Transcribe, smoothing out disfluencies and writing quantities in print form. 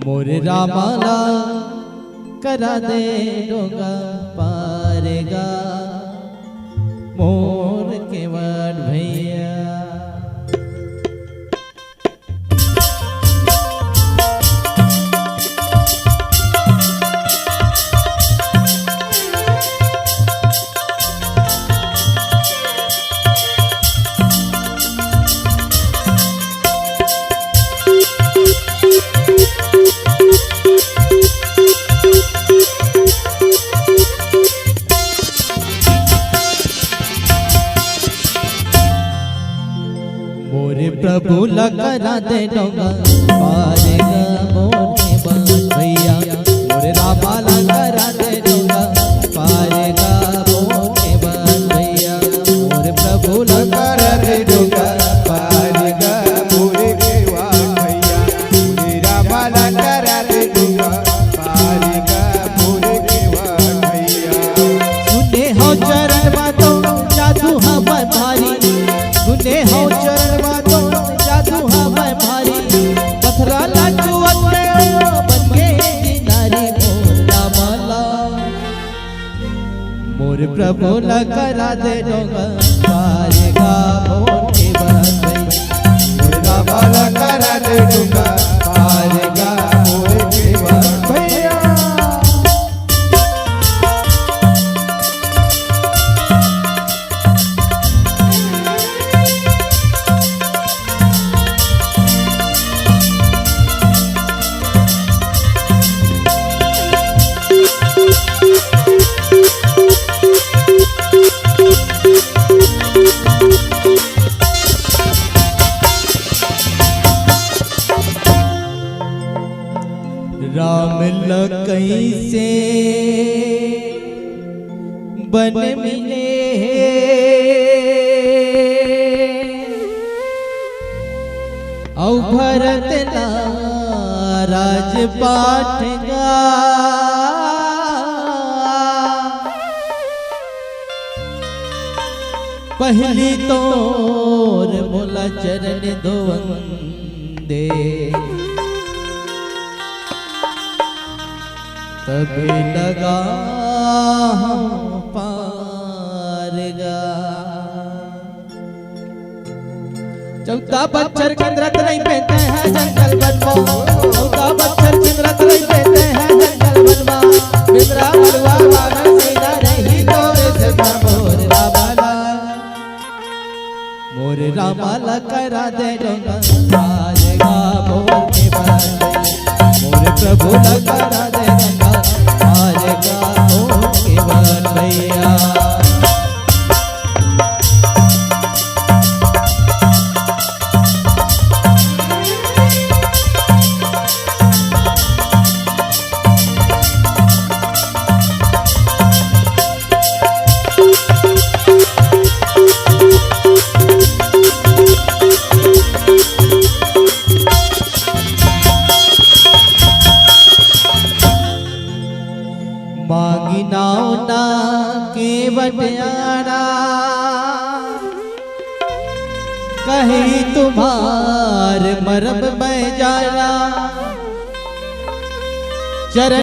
मोरे रामाला करा दे डोंगा पारेगा मोर केवट भैया। मोरे प्रभु लकरा दे डोंगा पारेगा मोर केवट भैया। मोरे रामा लकरा दे डोंगा पारेगा मोर केवट भैया। मोरे प्रभु लकरा दे डोंगा पारेगा मोर केवट भैया। मोरे रामा लकरा दे डोंगा पारेगा मोर केवट भैया। सुने हो चरण बातों जादू हवा भारी, सुने हो चरण बातों जादू हवा भारी। पथरा लाचू अपने बन के किनारे मोर रामाला। मोर प्रभु लकरा दे डोंगा पारेगा मोर केवट भैया। मोर रामा लकरा दे डोंगा पारेगा मोर केवट भैया। राम लकई से बन मिले औ भरत ना राजपाट गा। पहली तोर मोला चरण धोवंदे तभी लगा पारगा। चौथा बच्चर चंद्रत नहीं पहनते हैं जंगल बनवा। चौथा बच्चर चंद्रत नहीं पहनते हैं जंगल बनवा। बिगड़ा बड़वा वाला सीधा नहीं तो ऐसे मोर रामाला। मोर रामाला करा दे डोंगा पारेगा मोर केवट भैया। मोर प्रभु लकरा दे डोंगा पारेगा मोर केवट भैया। मांगी नाव ना केवट आना कहीं तुम्हार मरब में जाना। चरण